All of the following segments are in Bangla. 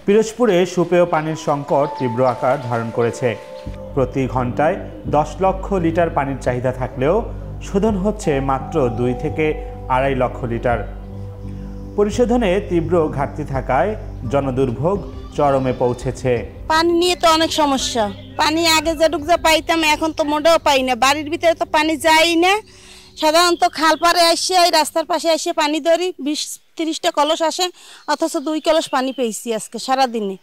পিরোজপুরে সুপেয় পানির সংকট তীব্র আকার ধারণ করেছে। প্রতি ঘন্টায় 10 লক্ষ লিটার পানির চাহিদা থাকলেও শোধন হচ্ছে মাত্র 2 থেকে 2.5 লক্ষ লিটার। পরিশোধনে তীব্র ঘাটতি থাকায় জনদুর্ভোগ চরমে পৌঁছেছে। পানি নিয়ে তো অনেক সমস্যা। পানি আগে যেটুক যা পাইতাম এখন তো মোটেও পাই না। বাড়ির ভিতরে তো পানি যায় না। সাধারণত খাল পাড়ে আসে রাস্তার পাশে এসে পানি ধরি, 20-30টা কলস আসে, অথচ 2 কলস পানি পেয়েছি আজকে সারাদিনে।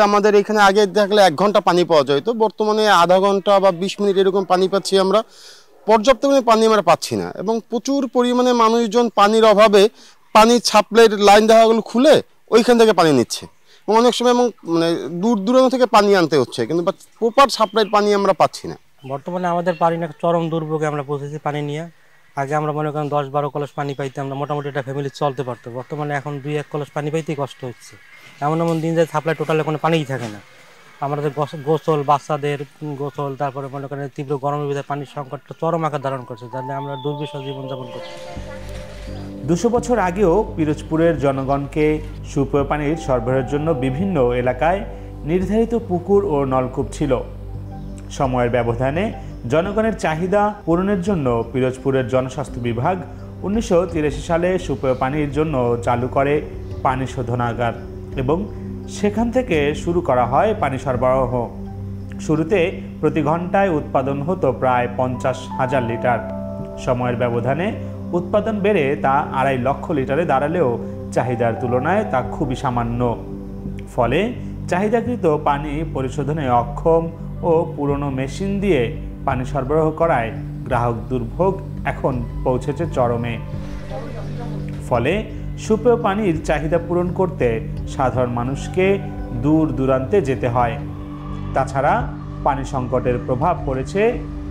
আমাদের এখানে আগে দেখলে 1 ঘন্টা পানি পাওয়া যেত, বর্তমানে আধা ঘন্টা বা 20 মিনিট এরকম পানি পাচ্ছি আমরা। পর্যাপ্ত পরিমাণে পানি আমরা পাচ্ছি না এবং প্রচুর পরিমাণে মানুষজন পানির অভাবে পানির সাপ্লাইয়ের লাইন দেওয়াগুলো খুলে ওইখান থেকে পানি নিচ্ছে। অনেক সময় মানে দূর দূরান্ত থেকে পানি আনতে হচ্ছে, কিন্তু প্রপার সাপ্লাইয়ের পানি আমরা পাচ্ছি না। বর্তমানে আমাদের পানি না চরম দুর্ভোগে আমরা পৌঁছেছি পানি নিয়ে। আগে আমরা মনে করেন 10-12 কলস পানি পাইতাম, আমরা মোটামুটি একটা ফ্যামিলি চলতে পারতো। বর্তমানে এখন 2-1 কলস পানি পাইতেই কষ্ট হচ্ছে। এমন দিন যায় সাপ্লাই টোটালে কোনো পানিই থাকে না। আমাদের গোসল, বাচ্চাদের গোসল, তারপরে মনে করেন তীব্র গরমের ভিতরে পানির সংকটটা চরম আকার ধারণ করছে, যাতে আমরা দুর্বিষহ জীবনযাপন করছি। 200 বছর আগেও পিরোজপুরের জনগণকে সুপেয় পানির সরবরাহের জন্য বিভিন্ন এলাকায় নির্ধারিত পুকুর ও নলকূপ ছিল। সময়ের ব্যবধানে জনগণের চাহিদা পূরণের জন্য পিরোজপুরের জনস্বাস্থ্য বিভাগ 1983 সালে সুপেয় পানির জন্য চালু করে পানি শোধনাগার এবং সেখান থেকে শুরু করা হয় পানি সরবরাহ। শুরুতে প্রতি ঘন্টায় উৎপাদন হতো প্রায় 50,000 লিটার। সময়ের ব্যবধানে উৎপাদন বেড়ে তা 2.5 লক্ষ লিটারে দাঁড়ালেও চাহিদার তুলনায় তা খুবই সামান্য। ফলে চাহিদাকৃত পানি পরিশোধনে অক্ষম ও পুরনো মেশিন দিয়ে পানি সরবরাহ করায় গ্রাহক দুর্ভোগ এখন পৌঁছেছে চরমে। ফলে সুপেয় পানির চাহিদা পূরণ করতে সাধারণ মানুষকে দূর দূরান্তে যেতে হয়। তাছাড়া পানি সংকটের প্রভাব পড়েছে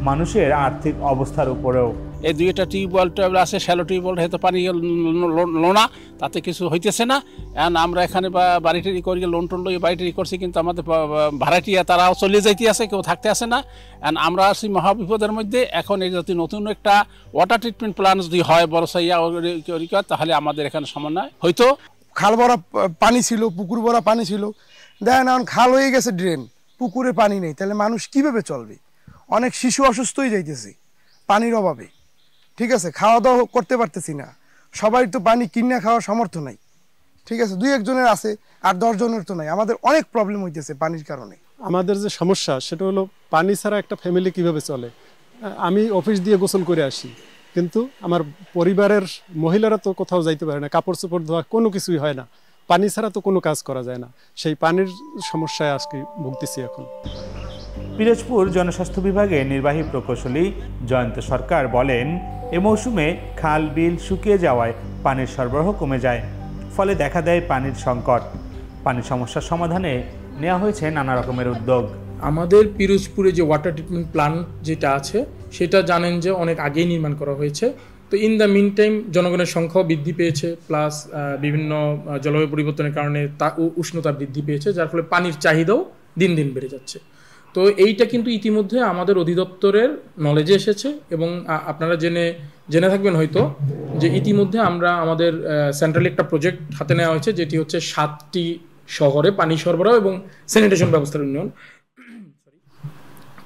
মানুষের আর্থিক অবস্থার উপরেও। এই 2টা টিউবওয়েল আছে, শ্যালো টিউবওয়েল, হয়তো পানি লোনা, তাতে কিছু হইতেছে না। আমরা এখানে বাড়িটারি করি, লোন টোন লই বাড়িটারি করছি, কিন্তু আমাদের ভাড়াটিয়া তারাও চলে যাইতে আছে, কেউ থাকতে আসে না। আমরা আসি মহাবিপদের মধ্যে। এখন এই যদি নতুন একটা ওয়াটার ট্রিটমেন্ট প্ল্যান্ট যদি হয় বড় সাইয়া, তাহলে আমাদের এখানে সমন্বয় হয়তো। খাল ভরা পানি ছিল, পুকুর ভরা পানি ছিল, দেখেন এখন খাল হয়ে গেছে ড্রেন, পুকুরে পানি নেই, তাহলে মানুষ কিভাবে চলবে? অনেক শিশু অসুস্থ হয়ে যাইতেছে পানির অভাবে। ঠিক আছে, খাওয়া দাওয়া করতে পারতেছি না, সবাই তো পানি কিনে খাওয়ার সামর্থ্য নাই। ঠিক আছে, 2-1 জনের আছে, আর 10 জনের তো নাই। আমাদের অনেক প্রবলেম হইতেছে পানির কারণে। আমাদের যে সমস্যা সেটা হলো পানি ছাড়া একটা ফ্যামিলি কিভাবে চলে। আমি অফিস দিয়ে গোসল করে আসি, কিন্তু আমার পরিবারের মহিলারা তো কোথাও যাইতে পারে না, কাপড় চোপড় ধোয়া কোনো কিছুই হয় না। পানি ছাড়া তো কোনো কাজ করা যায় না। সেই পানির সমস্যায় আজকে ভুগতেছি এখন। পিরোজপুর জনস্বাস্থ্য বিভাগের নির্বাহী প্রকৌশলী জয়ন্ত সরকার বলেন, এ মৌসুমে খাল বিল শুকিয়ে যাওয়ায় পানির সরবরাহ কমে যায়, ফলে দেখা দেয় পানির সংকট। পানির সমস্যার সমাধানে নেওয়া হয়েছে নানা রকমের উদ্যোগ। আমাদের পিরোজপুরে যে ওয়াটার ট্রিটমেন্ট প্ল্যান্ট যেটা আছে, সেটা জানেন যে অনেক আগেই নির্মাণ করা হয়েছে। তো ইন দ্য মিন টাইম জনগণের সংখ্যাও বৃদ্ধি পেয়েছে, প্লাস বিভিন্ন জলবায়ু পরিবর্তনের কারণে উষ্ণতা বৃদ্ধি পেয়েছে, যার ফলে পানির চাহিদাও দিন দিন বেড়ে যাচ্ছে। তো এইটা কিন্তু ইতিমধ্যে আমাদের অধিদপ্তরের নলেজে এসেছে এবং আপনারা জেনে থাকবেন হয়তো যে ইতিমধ্যে আমরা আমাদের সেন্ট্রালি একটা প্রজেক্ট হাতে নেওয়া হয়েছে, যেটি হচ্ছে 7টি শহরে পানি সরবরাহ এবং স্যানিটেশন ব্যবস্থার উন্নয়ন।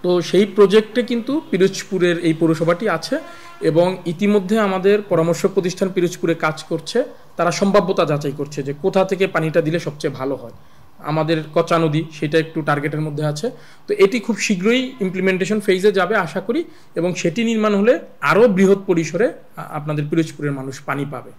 তো সেই প্রজেক্টে কিন্তু পিরোজপুরের এই পৌরসভাটি আছে এবং ইতিমধ্যে আমাদের পরামর্শ প্রতিষ্ঠান পিরোজপুরে কাজ করছে। তারা সম্ভাব্যতা যাচাই করছে যে কোথা থেকে পানিটা দিলে সবচেয়ে ভালো হয়। আমাদের কচা নদী, সেটা একটু টার্গেটের মধ্যে আছে। তো এটি খুব শীঘ্রই ইমপ্লিমেন্টেশন ফেজে যাবে আশা করি, এবং সেটি নির্মাণ হলে আরও বৃহৎ পরিসরে আপনাদের পিরোজপুরের মানুষ পানি পাবে।